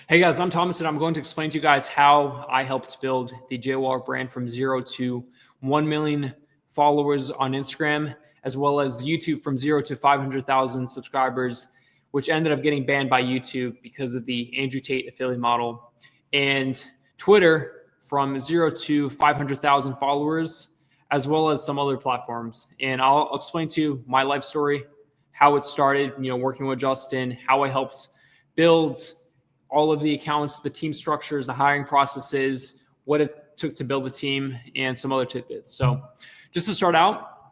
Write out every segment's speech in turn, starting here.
Hey guys, I'm Thomas and I'm going to explain to you guys how I helped build the JWaller brand from 0 to 1 million followers on Instagram, as well as YouTube from 0 to 500,000 subscribers, which ended up getting banned by YouTube because of the Andrew Tate affiliate model, and Twitter from 0 to 500,000 followers, as well as some other platforms. And I'll explain to you my life story, how it started, working with Justin, how I helped build all of the accounts, the team structures, the hiring processes, what it took to build the team, and some other tidbits. So just to start out,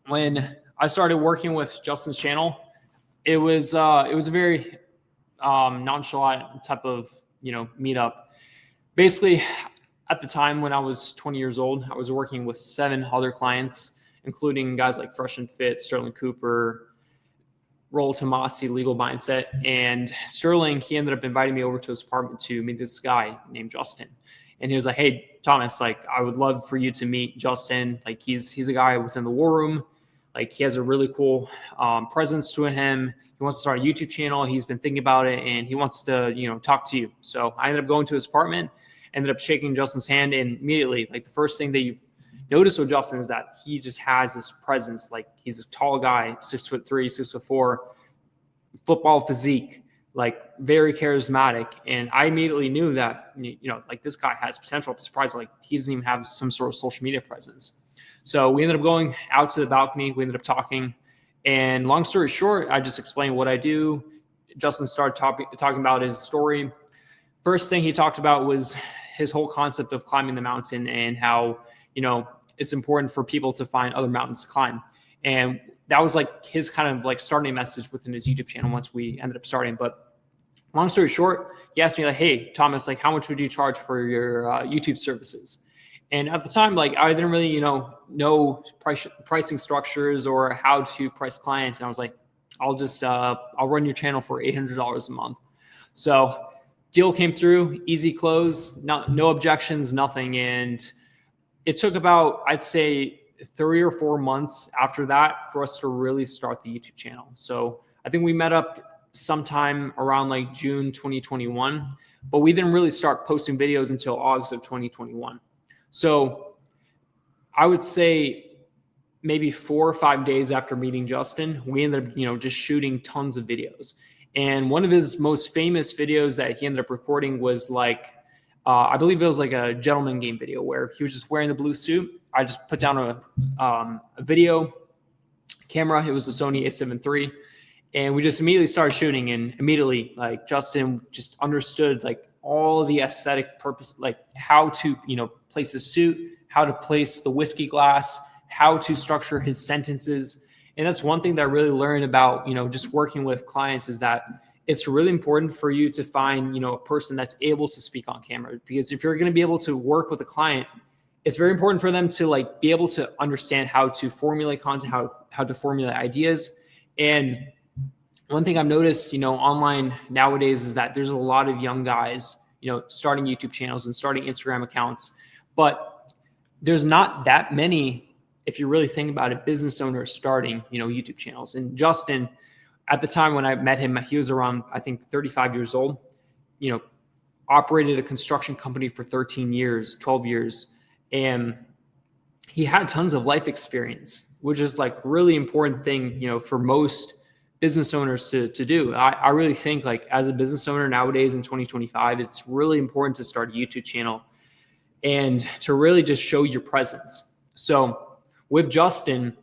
when I started working with Justin's channel, it was a very nonchalant type of meetup. Basically, at the time when I was 20 years old, I was working with 7 other clients, including guys like Fresh and Fit, Sterling Cooper, Roll Tomasi, Legal Mindset. And Sterling, he ended up inviting me over to his apartment to meet this guy named Justin. And he was like, "Hey, Thomas, I would love for you to meet Justin. He's a guy within the war room. He has a really cool presence to him. He wants to start a YouTube channel. He's been thinking about it and he wants to, talk to you." So I ended up going to his apartment, ended up shaking Justin's hand, and immediately, the first thing that you notice with Justin is that he just has this presence. He's a tall guy, 6'3", 6'4", football physique, very charismatic. And I immediately knew that, this guy has potential. I'm surprised, he doesn't even have some sort of social media presence. So we ended up going out to the balcony. We ended up talking. And long story short, I just explained what I do. Justin started talking about his story. First thing he talked about was his whole concept of climbing the mountain and how, it's important for people to find other mountains to climb. And that was his kind of starting message within his YouTube channel once we ended up starting. But long story short, he asked me "Hey, Thomas, how much would you charge for your YouTube services?" And at the time, I didn't really, know pricing structures or how to price clients. And I was like, I'll run your channel for $800 a month. So deal came through, easy close, no objections, nothing. And it took about, I'd say, 3 or 4 months after that for us to really start the YouTube channel. So I think we met up sometime around June 2021, but we didn't really start posting videos until August of 2021. So I would say maybe 4 or 5 days after meeting Justin, we ended up, just shooting tons of videos. And one of his most famous videos that he ended up recording was I believe it was a gentleman game video where he was just wearing the blue suit. I just put down a video camera. It was the Sony A7 III. And we just immediately started shooting, and immediately Justin just understood all the aesthetic purpose, how to, place the suit, how to place the whiskey glass, how to structure his sentences. And that's one thing that I really learned about, just working with clients, is that it's really important for you to find, a person that's able to speak on camera. Because if you're going to be able to work with a client, it's very important for them to be able to understand how to formulate content, how to formulate ideas. And one thing I've noticed, online nowadays is that there's a lot of young guys, starting YouTube channels and starting Instagram accounts, but there's not that many, if you really think about it, business owners starting, YouTube channels. And Justin, at the time when I met him, he was around, I think, 35 years old, operated a construction company for 13 years, 12 years. And he had tons of life experience, which is really important thing, for most business owners to do. I really think as a business owner nowadays in 2025, it's really important to start a YouTube channel and to really just show your presence. So with Justin,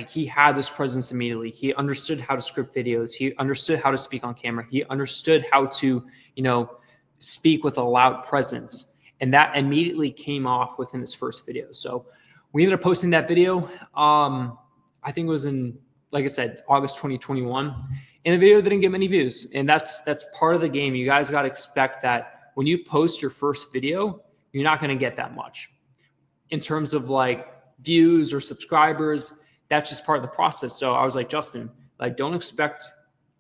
he had this presence immediately. He understood how to script videos. He understood how to speak on camera. He understood how to, speak with a loud presence. And that immediately came off within his first video. So we ended up posting that video. I think it was in, like I said, August 2021. And the video didn't get many views. And that's part of the game. You guys got to expect that when you post your first video, you're not going to get that much in terms of views or subscribers. That's just part of the process. So I was like, Justin, don't expect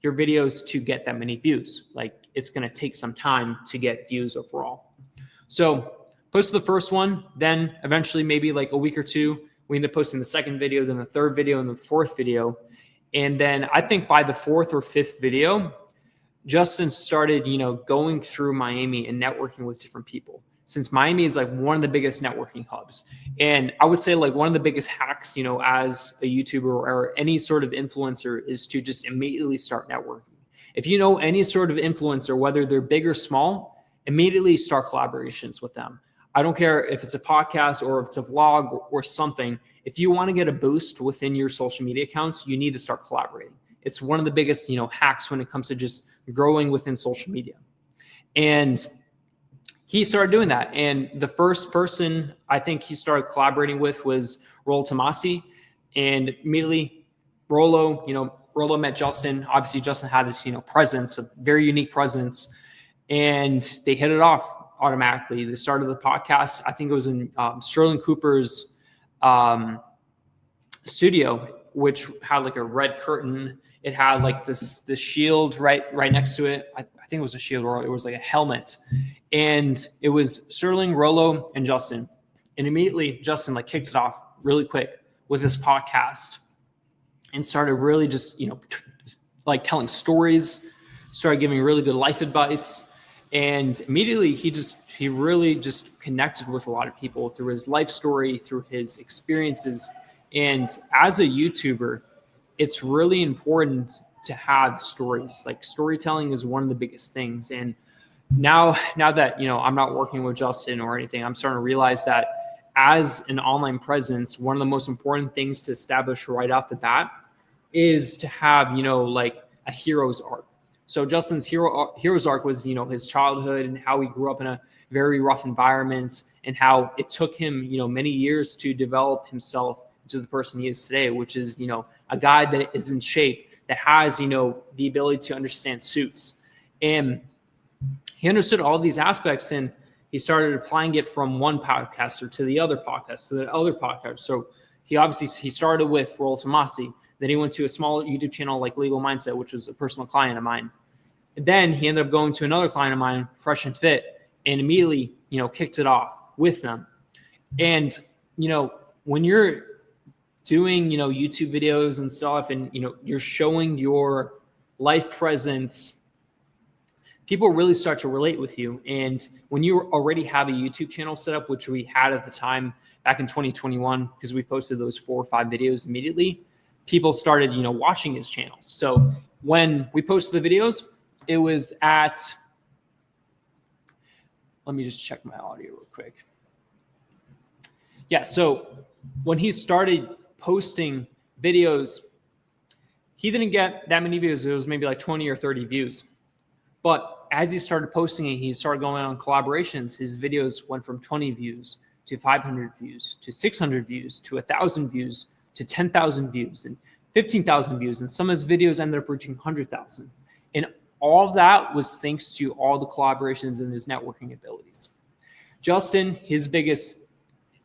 your videos to get that many views. It's going to take some time to get views overall. So posted the first one, then eventually maybe a week or two, we ended up posting the second video, then the third video, and the fourth video. And then I think by the fourth or fifth video, Justin started, going through Miami and networking with different people. Since Miami is like one of the biggest networking hubs. And I would say like one of the biggest hacks, as a YouTuber or any sort of influencer is to just immediately start networking. If you know any sort of influencer, whether they're big or small, immediately start collaborations with them. I don't care if it's a podcast or if it's a vlog or something. If you want to get a boost within your social media accounts, you need to start collaborating. It's one of the biggest, hacks when it comes to just growing within social media. And he started doing that. And the first person I think he started collaborating with was Rollo Tomassi. And immediately Rollo met Justin. Obviously, Justin had this, presence, a very unique presence. And they hit it off automatically. They started the podcast. I think it was in Sterling Cooper's studio, which had like a red curtain. It had like this shield right next to it. I think it was a shield, or it was like a helmet. And it was Sterling, Rollo, and Justin. And immediately Justin like kicked it off really quick with this podcast and started really just, like telling stories, started giving really good life advice. And immediately he really just connected with a lot of people through his life story, through his experiences. And as a YouTuber, it's really important to have stories. Like storytelling is one of the biggest things. And now that, I'm not working with Justin or anything, I'm starting to realize that as an online presence, one of the most important things to establish right off the bat is to have, like a hero's arc. So Justin's hero's arc was, his childhood and how he grew up in a very rough environment and how it took him, many years to develop himself to the person he is today, which is, a guy that is in shape, that has, the ability to understand suits. And he understood all these aspects, and he started applying it from one podcaster to the other podcast, to the other podcast. So he started with Rollo Tomassi. Then he went to a small YouTube channel like Legal Mindset, which was a personal client of mine. And then he ended up going to another client of mine, Fresh and Fit, and immediately, kicked it off with them. And, when you're doing, YouTube videos and stuff, and, you're showing your life presence, people really start to relate with you. And when you already have a YouTube channel set up, which we had at the time back in 2021, because we posted those 4 or 5 videos immediately, people started, watching his channels. So when we posted the videos, it was at, let me just check my audio real quick. Yeah, so when he started posting videos, he didn't get that many views. It was maybe like 20 or 30 views. But as he started posting it, he started going on collaborations. His videos went from 20 views to 500 views to 600 views to 1,000 views to 10,000 views and 15,000 views. And some of his videos ended up reaching 100,000. And all of that was thanks to all the collaborations and his networking abilities. Justin, his biggest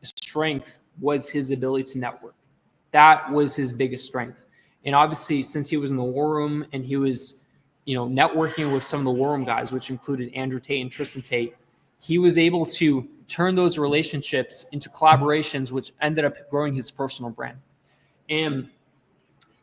strength was his ability to network. That was his biggest strength. And obviously, since he was in the War Room and he was, networking with some of the War Room guys, which included Andrew Tate and Tristan Tate, he was able to turn those relationships into collaborations, which ended up growing his personal brand. And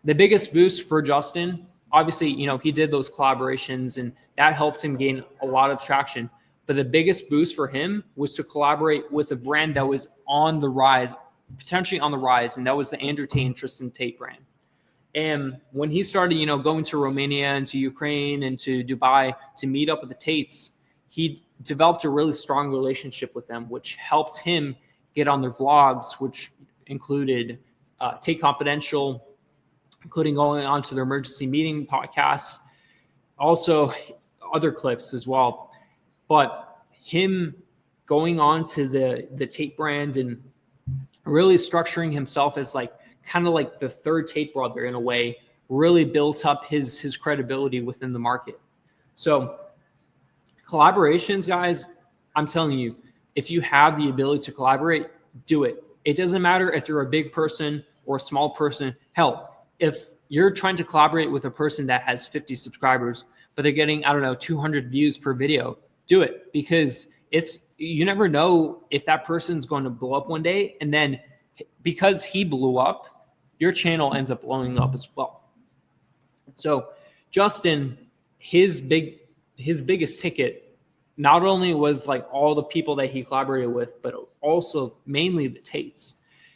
the biggest boost for Justin, obviously, he did those collaborations and that helped him gain a lot of traction. But the biggest boost for him was to collaborate with a brand that was on the rise, potentially on the rise, and that was the Andrew Tate and Tristan Tate brand. And when he started, going to Romania and to Ukraine and to Dubai to meet up with the Tates, he developed a really strong relationship with them, which helped him get on their vlogs, which included Tate Confidential, including going on to their emergency meeting podcasts, also other clips as well. But him going on to the Tate brand and really structuring himself as like kind of like the third Tate brother in a way, really built up his credibility within the market. So collaborations, guys, I'm telling you, if you have the ability to collaborate, do it. It doesn't matter if you're a big person or a small person. Hell, if you're trying to collaborate with a person that has 50 subscribers, but they're getting, 200 views per video, do it, because you never know if that person's going to blow up one day. And then because he blew up, your channel ends up blowing up as well. So Justin, his biggest ticket not only was like all the people that he collaborated with, but also mainly the Tates.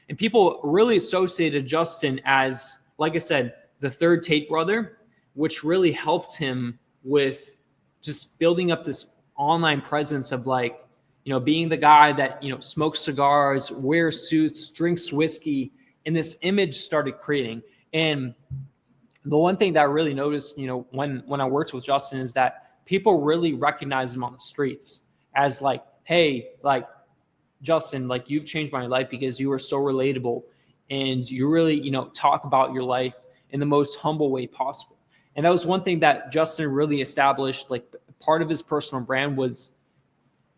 And people really associated Justin as, like I said, the third Tate brother, which really helped him with just building up this online presence of like, being the guy that, smokes cigars, wears suits, drinks whiskey, and this image started creating. And the one thing that I really noticed, when I worked with Justin is that people really recognize him on the streets as like, hey, like Justin, like you've changed my life because you are so relatable and you really, talk about your life in the most humble way possible. And that was one thing that Justin really established. Like part of his personal brand was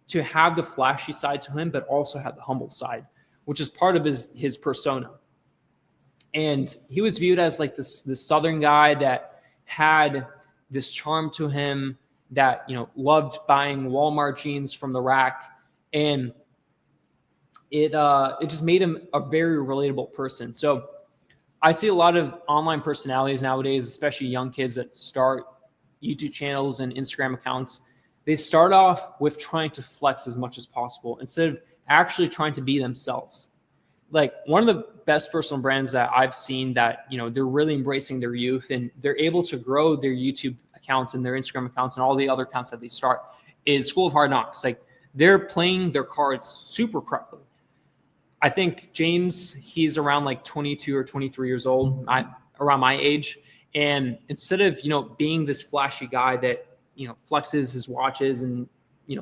to have the flashy side to him, but also have the humble side, which is part of his persona. And he was viewed as like this Southern guy that had this charm to him, that loved buying Walmart jeans from the rack, and it just made him a very relatable person. So I see a lot of online personalities nowadays, especially young kids that start YouTube channels and Instagram accounts. They start off with trying to flex as much as possible instead of actually trying to be themselves. Like one of the best personal brands that I've seen that, they're really embracing their youth and they're able to grow their YouTube accounts and their Instagram accounts and all the other accounts that they start is School of Hard Knocks. Like they're playing their cards super correctly. I think James, he's around like 22 or 23 years old, around my age. And instead of, being this flashy guy that, flexes his watches and,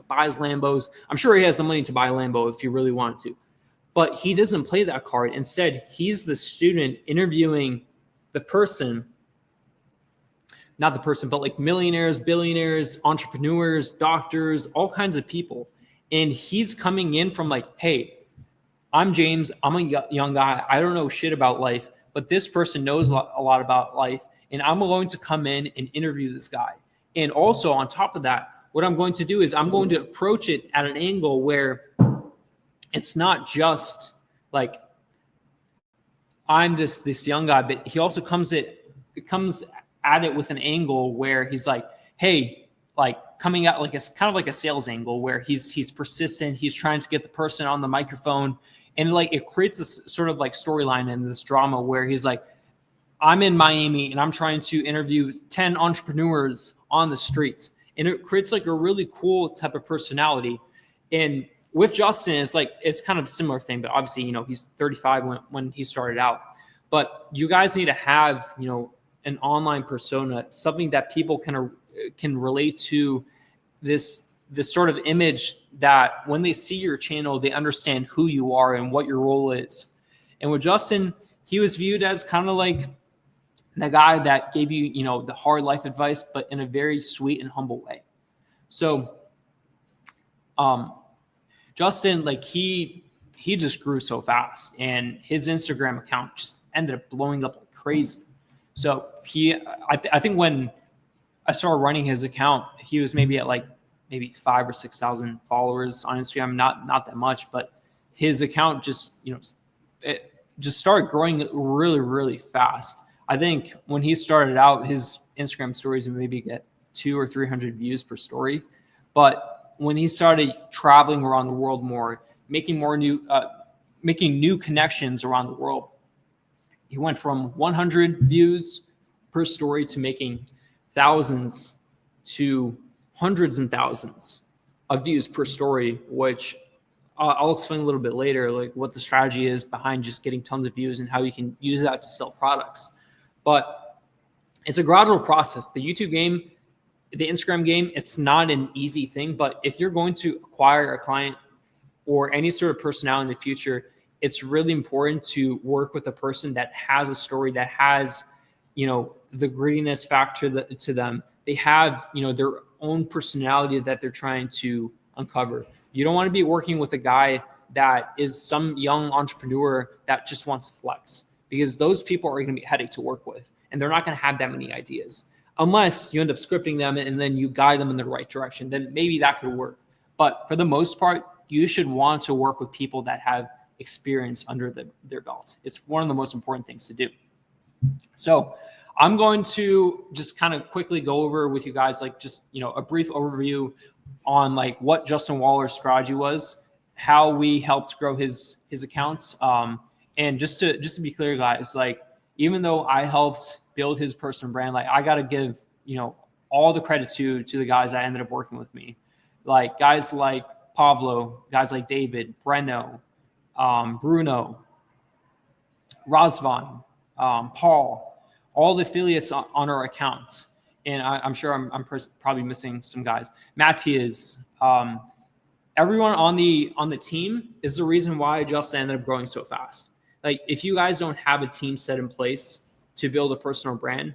buys Lambos, I'm sure he has the money to buy a Lambo if he really wanted to. But he doesn't play that card. Instead, he's the student interviewing the person, not the person, but like millionaires, billionaires, entrepreneurs, doctors, all kinds of people. And he's coming in from like, hey, I'm James. I'm a young guy. I don't know shit about life, but this person knows a lot about life. And I'm going to come in and interview this guy. And also on top of that, what I'm going to do is I'm going to approach it at an angle where it's not just like I'm this young guy, but he also comes at it with an angle where he's like, hey, like coming out like it's kind of like a sales angle where he's persistent. He's trying to get the person on the microphone. And like it creates this sort of like storyline and this drama where he's like, I'm in Miami and I'm trying to interview 10 entrepreneurs on the streets. And it creates like a really cool type of personality. And with Justin, it's kind of a similar thing, but obviously, he's 35 when he started out. But you guys need to have, an online persona, something that people can relate to, this sort of image that when they see your channel, they understand who you are and what your role is. And with Justin, he was viewed as kind of like the guy that gave you, the hard life advice, but in a very sweet and humble way. So, Justin, like he just grew so fast, and his Instagram account just ended up blowing up like crazy. So I think when I started running his account, he was maybe at like maybe 5,000 or 6,000 followers on Instagram. Not that much, but his account just it just started growing really, really fast. I think when he started out, his Instagram stories would maybe get 200 or 300 views per story, but when he started traveling around the world more, making new connections around the world, he went from 100 views per story to making thousands to hundreds and thousands of views per story, which I'll explain a little bit later, like what the strategy is behind just getting tons of views and how you can use that to sell products. But it's a gradual process. The YouTube game, the Instagram game, it's not an easy thing, but if you're going to acquire a client or any sort of personality in the future, it's really important to work with a person that has a story, that has, the grittiness factor to them. They have, their own personality that they're trying to uncover. You don't want to be working with a guy that is some young entrepreneur that just wants to flex, because those people are going to be a headache to work with, and they're not going to have that many ideas. Unless you end up scripting them and then you guide them in the right direction, then maybe that could work. But for the most part, you should want to work with people that have experience under their belt. It's one of the most important things to do. So I'm going to just kind of quickly go over with you guys, like just, a brief overview on like what Justin Waller's strategy was, how we helped grow his accounts. And just to be clear, guys, like even though I helped build his personal brand, like I got to give, all the credit to the guys that ended up working with me, like guys like Pablo, guys like David, Breno, Bruno, Razvan, Paul, all the affiliates on our accounts. And I'm sure I'm probably missing some guys. Matthias, everyone on the team is the reason why Justin ended up growing so fast. Like if you guys don't have a team set in place to build a personal brand,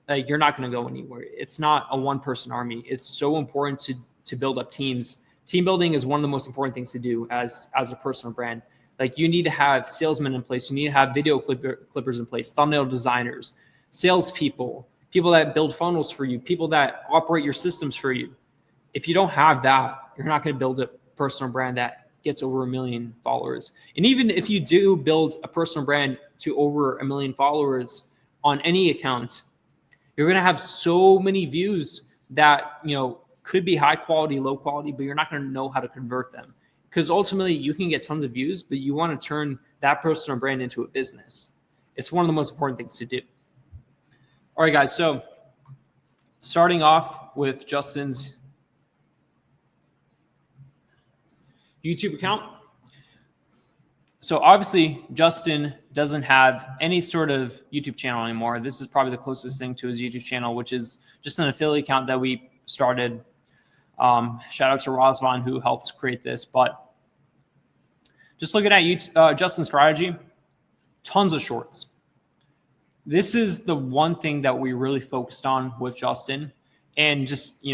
like you're not going to go anywhere. It's not a one-person army. It's so important to build up teams. Team building is one of the most important things to do as a personal brand. Like you need to have salesmen in place. You need to have video clippers in place, thumbnail designers, salespeople, people that build funnels for you, people that operate your systems for you. If you don't have that, you're not going to build a personal brand that gets over 1 million followers. And even if you do build a personal brand to over 1 million followers on any account, you're going to have so many views that, could be high quality, low quality, but you're not going to know how to convert them. Because ultimately you can get tons of views, but you want to turn that personal brand into a business. It's one of the most important things to do. All right, guys. So starting off with Justin's YouTube account. So obviously Justin doesn't have any sort of YouTube channel anymore. This is probably the closest thing to his YouTube channel, which is just an affiliate account that we started. Shout out to Razvan who helped create this. But just looking at Justin's strategy, tons of shorts. This is the one thing that we really focused on with Justin. And just,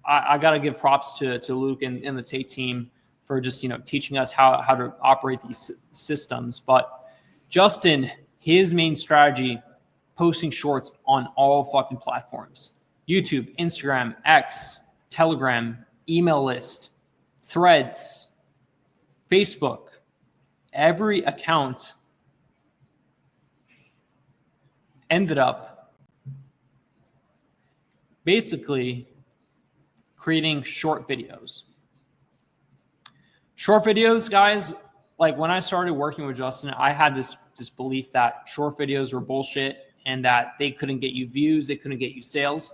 I got to give props to Luke and the Tate team for just, teaching us how to operate these systems. But Justin, his main strategy, posting shorts on all fucking platforms: YouTube, Instagram, X, Telegram, email list, Threads, Facebook. Every account ended up basically creating short videos. Short videos, guys, like when I started working with Justin, I had this belief that short videos were bullshit and that they couldn't get you views, they couldn't get you sales.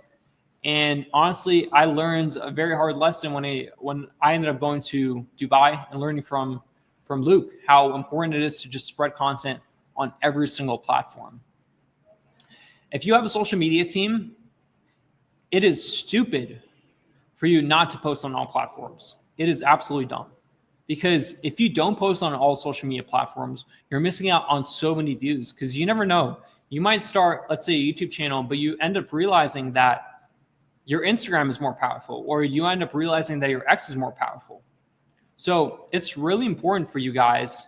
And honestly, I learned a very hard lesson when I ended up going to Dubai and learning from Luke how important it is to just spread content on every single platform. If you have a social media team, it is stupid for you not to post on all platforms. It is absolutely dumb. Because if you don't post on all social media platforms, you're missing out on so many views, because you never know. You might start, let's say, a YouTube channel, but you end up realizing that your Instagram is more powerful, or you end up realizing that your X is more powerful. So it's really important for you guys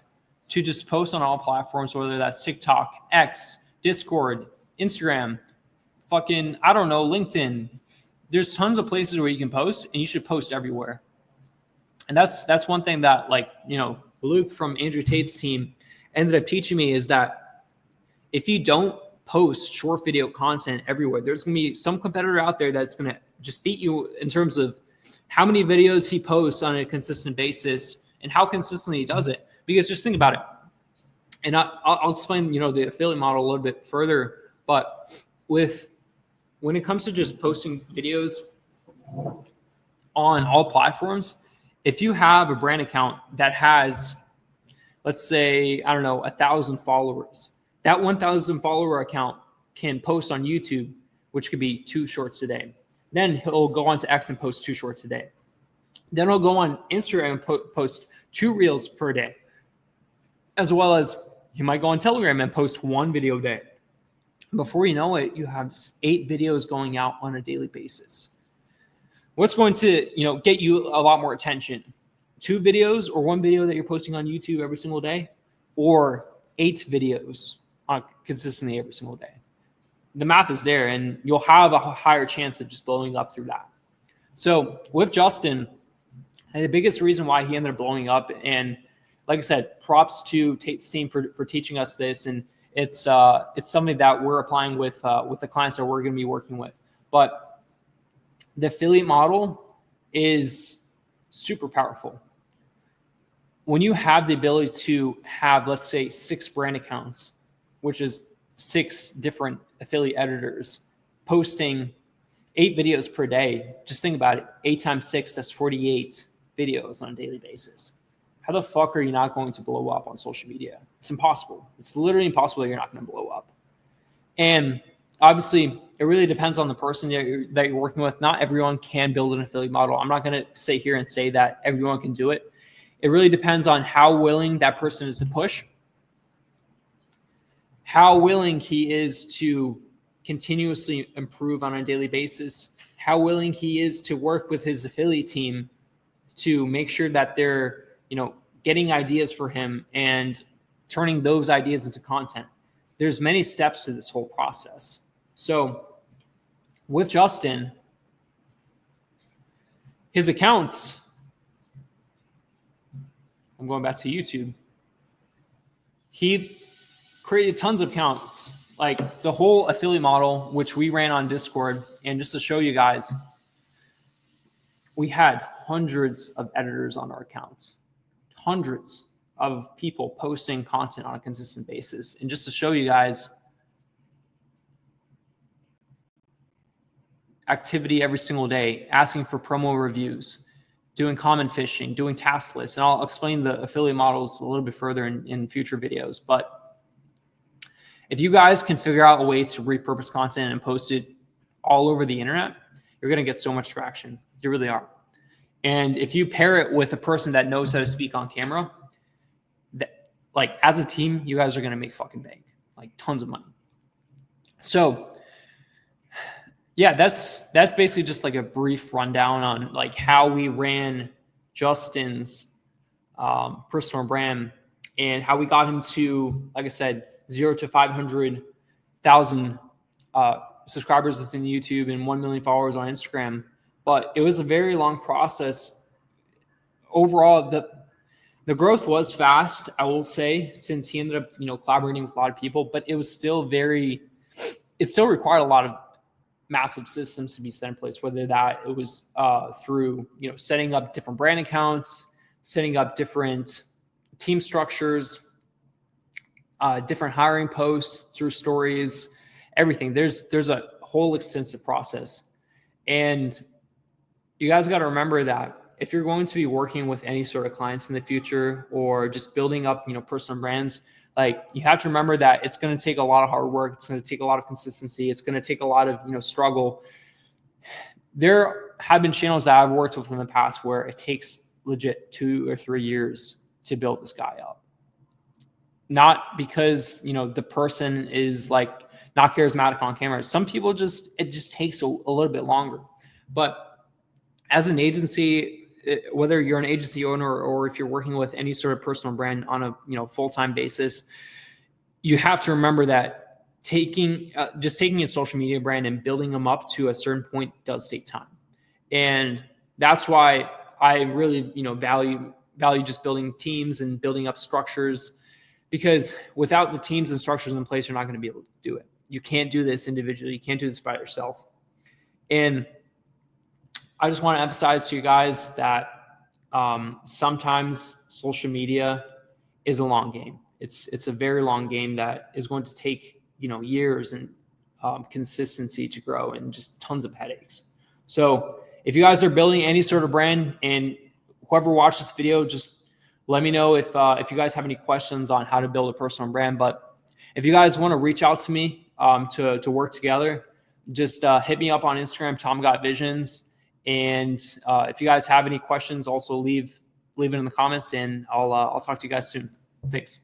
to just post on all platforms, whether that's TikTok, X, Discord, Instagram, LinkedIn. There's tons of places where you can post, and you should post everywhere. And that's one thing that, Luke from Andrew Tate's team ended up teaching me, is that if you don't post short video content everywhere, there's going to be some competitor out there that's going to just beat you in terms of how many videos he posts on a consistent basis and how consistently he does it. Because just think about it. And I'll explain, the affiliate model a little bit further. But when it comes to just posting videos on all platforms, if you have a brand account that has, let's say, 1,000 followers, that 1,000 follower account can post on YouTube, which could be 2 shorts a day. Then he'll go on to X and post 2 shorts a day. Then he'll go on Instagram and post 2 reels per day, as well as he might go on Telegram and post 1 video a day. Before you know it, you have 8 videos going out on a daily basis. What's going to, get you a lot more attention? 2 videos or 1 video that you're posting on YouTube every single day, or 8 videos consistently every single day? The math is there, and you'll have a higher chance of just blowing up through that. So with Justin, and the biggest reason why he ended up blowing up, and like I said, props to Tate's team for teaching us this and It's something that we're applying with the clients that we're going to be working with. But the affiliate model is super powerful. When you have the ability to have, let's say, 6 brand accounts, which is 6 different affiliate editors posting 8 videos per day, just think about it. 8 times 6, that's 48 videos on a daily basis. How the fuck are you not going to blow up on social media? It's impossible. It's literally impossible that you're not going to blow up. And obviously, it really depends on the person that you're working with. Not everyone can build an affiliate model. I'm not going to sit here and say that everyone can do it. It really depends on how willing that person is to push, how willing he is to continuously improve on a daily basis, how willing he is to work with his affiliate team to make sure that they're, getting ideas for him and turning those ideas into content. There's many steps to this whole process. So with Justin, his accounts, I'm going back to YouTube. He created tons of accounts, like the whole affiliate model, which we ran on Discord. And just to show you guys, we had hundreds of editors on our accounts, hundreds of people posting content on a consistent basis. And just to show you guys, activity every single day, asking for promo reviews, doing comment fishing, doing task lists. And I'll explain the affiliate models a little bit further in future videos. But if you guys can figure out a way to repurpose content and post it all over the internet, you're going to get so much traction. You really are. And if you pair it with a person that knows how to speak on camera, like as a team, you guys are going to make fucking bank, like tons of money. So yeah, that's basically just like a brief rundown on like how we ran Justin's personal brand and how we got him to, like I said, 0 to 500,000 subscribers within YouTube and 1 million followers on Instagram. But it was a very long process. Overall, the growth was fast, I will say, since he ended up, collaborating with a lot of people. But it was still it still required a lot of massive systems to be set in place. Whether that it was through setting up different brand accounts, setting up different team structures, different hiring posts through stories, everything. There's a whole extensive process, and you guys got to remember that if you're going to be working with any sort of clients in the future or just building up, personal brands, like you have to remember that it's going to take a lot of hard work. It's going to take a lot of consistency. It's going to take a lot of, struggle. There have been channels that I've worked with in the past where it takes legit 2 or 3 years to build this guy up. Not because, the person is like not charismatic on camera. Some people it just takes a little bit longer. But as an agency, whether you're an agency owner or if you're working with any sort of personal brand on a full-time basis, you have to remember that taking a social media brand and building them up to a certain point does take time. And that's why I really value just building teams and building up structures, because without the teams and structures in place, you're not going to be able to do it. You can't do this individually. You can't do this by yourself. And I just want to emphasize to you guys that sometimes social media is a long game. It's a very long game that is going to take years and consistency to grow and just tons of headaches. So if you guys are building any sort of brand, and whoever watched this video, just let me know if you guys have any questions on how to build a personal brand. But if you guys want to reach out to me to work together, just hit me up on Instagram, Tom Got Visions. And if you guys have any questions, also leave it in the comments, and I'll talk to you guys soon. Thanks.